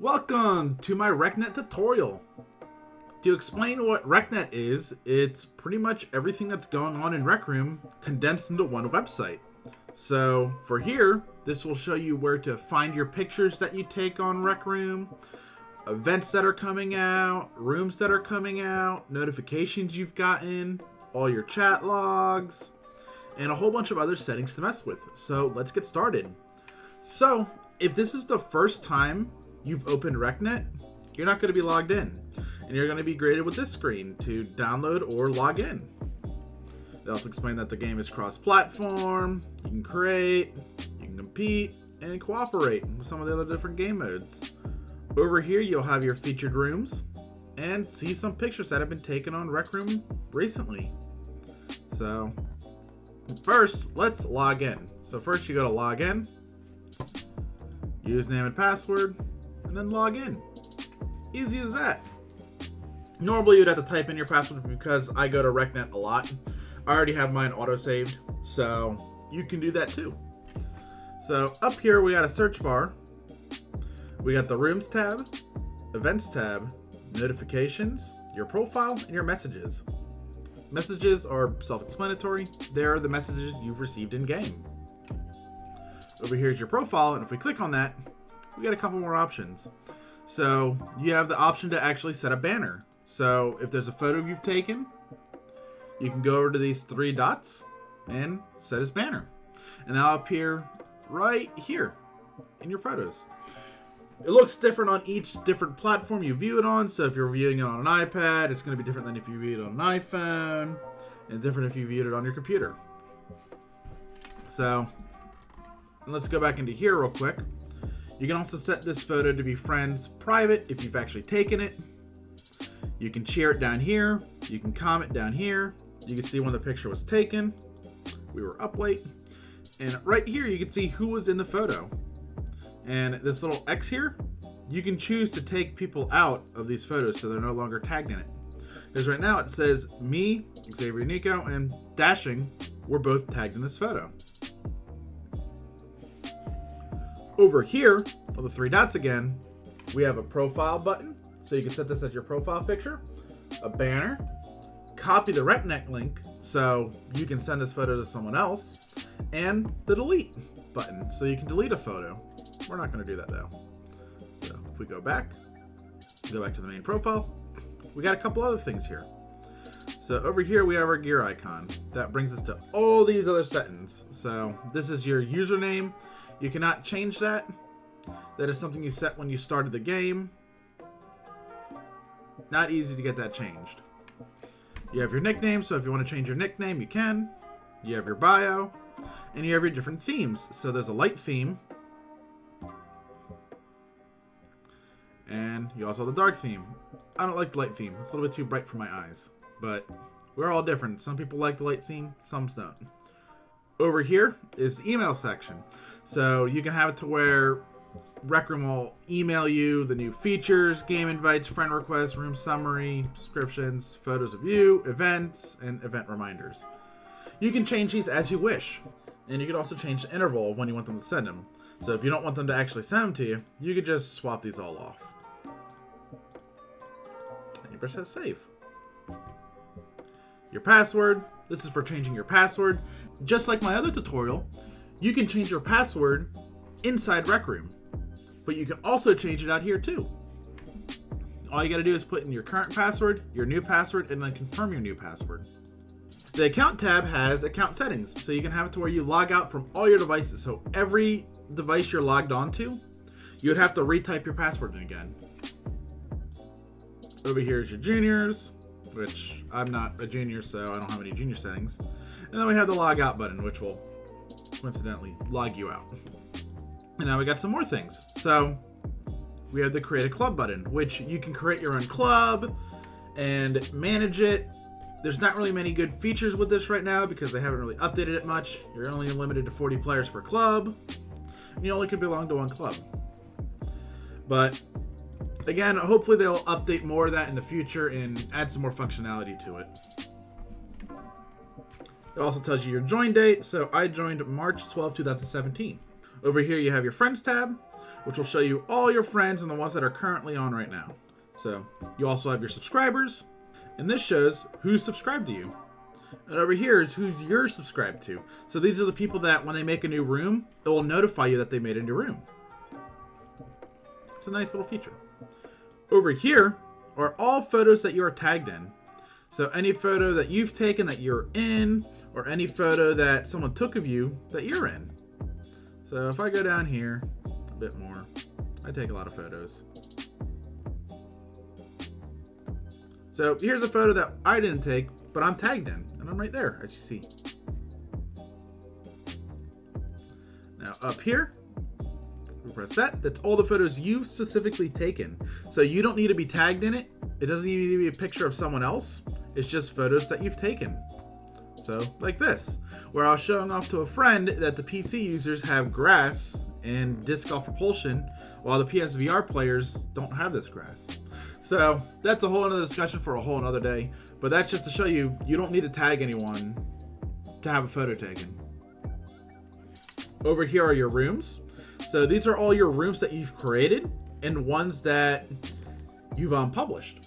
Welcome to my RecNet tutorial. To explain what RecNet is, it's pretty much everything that's going on in Rec Room condensed into one website. So for here, this will show you where to find your pictures that you take on Rec Room, events that are coming out, rooms that are coming out, notifications you've gotten, all your chat logs, and a whole bunch of other settings to mess with. So let's get started. So if this is the first time you've opened RecNet, you're not going to be logged in, and you're going to be greeted with this screen to download or log in. They also explain that the game is cross-platform, you can create, you can compete, and cooperate with some of the other different game modes. Over here you'll have your featured rooms, and see some pictures that have been taken on Rec Room recently. So first, let's log in. So first you go to log in, username and password, and then log in. Easy as that. Normally you'd have to type in your password because I go to RecNet a lot. I already have mine auto-saved, so you can do that too. So up here we got a search bar. We got the Rooms tab, Events tab, Notifications, your profile, and your messages. Messages are self-explanatory. They're the messages you've received in-game. Over here is your profile, and if we click on that, we got a couple more options. So you have the option to actually set a banner. So if there's a photo you've taken, you can go over to these three dots and set as banner. And that'll appear right here in your photos. It looks different on each different platform you view it on. So if you're viewing it on an iPad, it's going to be different than if you view it on an iPhone, and different if you viewed it on your computer. So let's go back into here real quick. You can also set this photo to be friends private if you've actually taken it. You can share it down here. You can comment down here. You can see when the picture was taken. We were up late. And right here you can see who was in the photo. And this little X here, you can choose to take people out of these photos so they're no longer tagged in it. Because right now it says me, Xavier Nico, and Dashing were both tagged in this photo. Over here, on the three dots again, we have a profile button. So you can set this as your profile picture, a banner, copy the RecNet link so you can send this photo to someone else, and the delete button so you can delete a photo. We're not going to do that though. So if we go back to the main profile, we got a couple other things here. So over here we have our gear icon. That brings us to all these other settings. So this is your username. You cannot change that. That is something you set when you started the game. Not easy to get that changed. You have your nickname, so if you want to change your nickname, you can. You have your bio, and you have your different themes. So there's a light theme, and you also have the dark theme. I don't like the light theme. It's a little bit too bright for my eyes, but we're all different. Some people like the light theme, some don't. Over here is the email section. So you can have it to where Rec Room will email you the new features, game invites, friend requests, room summary, subscriptions, photos of you, events, and event reminders. You can change these as you wish. And you can also change the interval of when you want them to send them. So if you don't want them to actually send them to you, you could just swap these all off. And you press save. Your password. This is for changing your password. Just like my other tutorial, you can change your password inside Rec Room. But you can also change it out here too. All you gotta do is put in your current password, your new password, and then confirm your new password. The account tab has account settings, so you can have it to where you log out from all your devices. So every device you're logged onto, you would have to retype your password in again. Over here is your juniors, which I'm not a junior, so I don't have any junior settings. And then we have the log out button, which will coincidentally log you out. And now we got some more things. So we have the create a club button, which you can create your own club and manage it. There's not really many good features with this right now because they haven't really updated it much. You're only limited to 40 players per club. And you only can belong to one club. But again, hopefully they'll update more of that in the future and add some more functionality to it. It also tells you your join date. So I joined March 12, 2017. Over here you have your friends tab, which will show you all your friends and the ones that are currently on right now. So you also have your subscribers, and this shows who's subscribed to you. And over here is who you're subscribed to. So these are the people that when they make a new room, it will notify you that they made a new room. It's a nice little feature. Over here are all photos that you are tagged in. So any photo that you've taken that you're in, or any photo that someone took of you that you're in. So if I go down here a bit more, I take a lot of photos. So here's a photo that I didn't take, but I'm tagged in, and I'm right there, as you see. Now up here, we press that. That's all the photos you've specifically taken. So you don't need to be tagged in it. It doesn't need to be a picture of someone else. It's just photos that you've taken. So like this, where I was showing off to a friend that the PC users have grass and disc golf propulsion, while the PSVR players don't have this grass. So that's a whole other discussion for a whole another day. But that's just to show you, you don't need to tag anyone to have a photo taken. Over here are your rooms. So these are all your rooms that you've created and ones that you've published.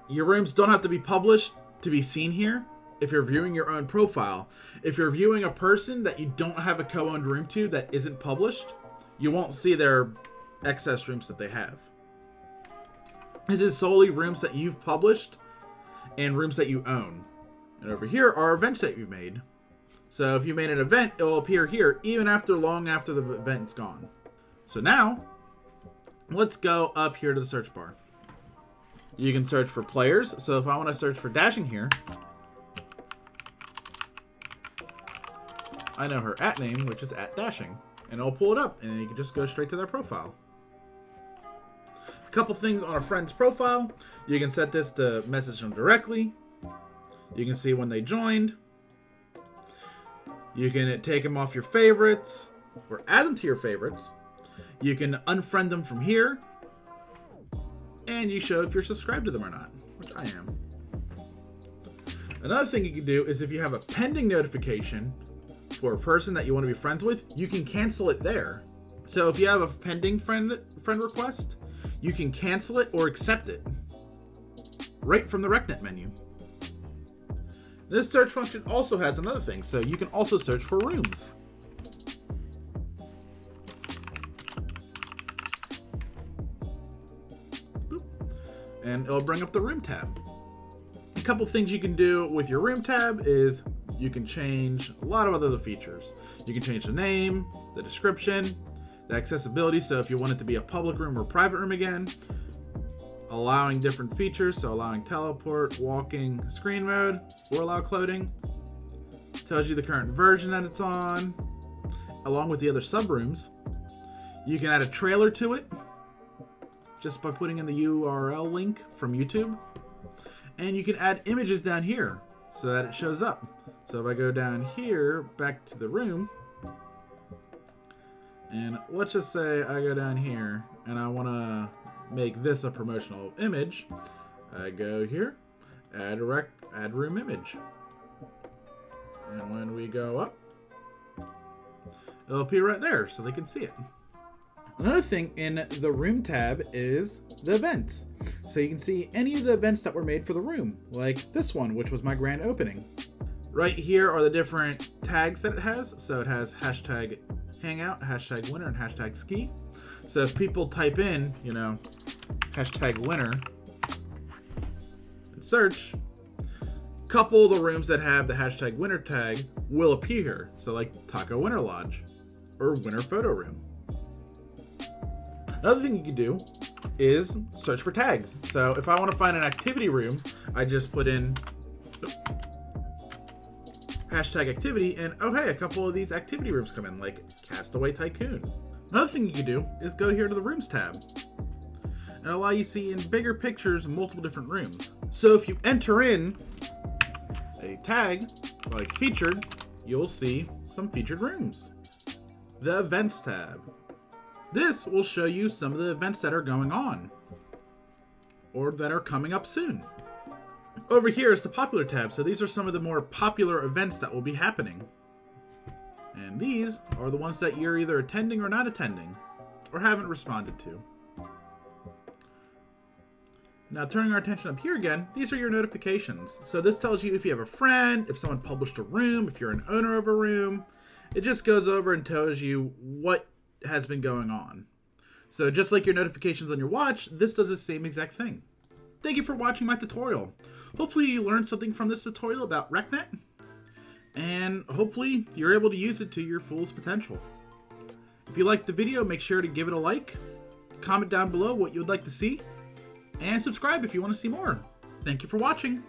Your rooms don't have to be published to be seen here. If you're viewing your own profile, if you're viewing a person that you don't have a co-owned room to that isn't published, you won't see their excess rooms that they have. This is solely rooms that you've published and rooms that you own. And over here are events that you've made. So if you made an event, it will appear here even long after the event's gone. So now, let's go up here to the search bar. You can search for players. So if I want to search for Dashing here, I know her @name, which is @Dashing, and it'll pull it up, and you can just go straight to their profile. A couple things on a friend's profile. You can set this to message them directly. You can see when they joined. You can take them off your favorites or add them to your favorites. You can unfriend them from here. And you show if you're subscribed to them or not, which I am. Another thing you can do is if you have a pending notification for a person that you want to be friends with, you can cancel it there. So if you have a pending friend request, you can cancel it or accept it right from the RecNet menu. This search function also has another thing, so you can also search for rooms. Boop. And it'll bring up the room tab. A couple things you can do with your room tab is you can change a lot of other features. You can change the name, the description, the accessibility, so if you want it to be a public room or private room again, allowing different features, so allowing teleport, walking, screen mode, or allow clothing. Tells you the current version that it's on, along with the other subrooms. You can add a trailer to it, just by putting in the URL link from YouTube. And you can add images down here, so that it shows up. So if I go down here, back to the room, and let's just say I go down here, and I want to make this a promotional image. I go here, add room image. And when we go up, it'll appear right there so they can see it. Another thing in the room tab is the events. So you can see any of the events that were made for the room, like this one, which was my grand opening. Right here are the different tags that it has. So it has hashtag hangout, hashtag winter, and hashtag ski. So if people type in, hashtag winter and search, a couple of the rooms that have the hashtag winter tag will appear. So like Taco Winter Lodge or Winter Photo Room. Another thing you can do is search for tags. So if I want to find an activity room, I just put in hashtag activity, and oh hey, a couple of these activity rooms come in, like Castaway Tycoon. Another thing you can do is go here to the Rooms tab and allow you to see in bigger pictures multiple different rooms. So if you enter in a tag like featured, you'll see some featured rooms. The Events tab. This will show you some of the events that are going on or that are coming up soon. Over here is the Popular tab. So these are some of the more popular events that will be happening. And And these are the ones that you're either attending or not attending, or haven't responded to. Now turning our attention up here again, these are your notifications. So this tells you if you have a friend, if someone published a room, if you're an owner of a room. It just goes over and tells you what has been going on. So just like your notifications on your watch, this does the same exact thing. Thank you for watching my tutorial. Hopefully you learned something from this tutorial about RecNet, and hopefully you're able to use it to your fullest potential. If you liked the video, make sure to give it a like, comment down below what you would like to see, and subscribe if you want to see more. Thank you for watching.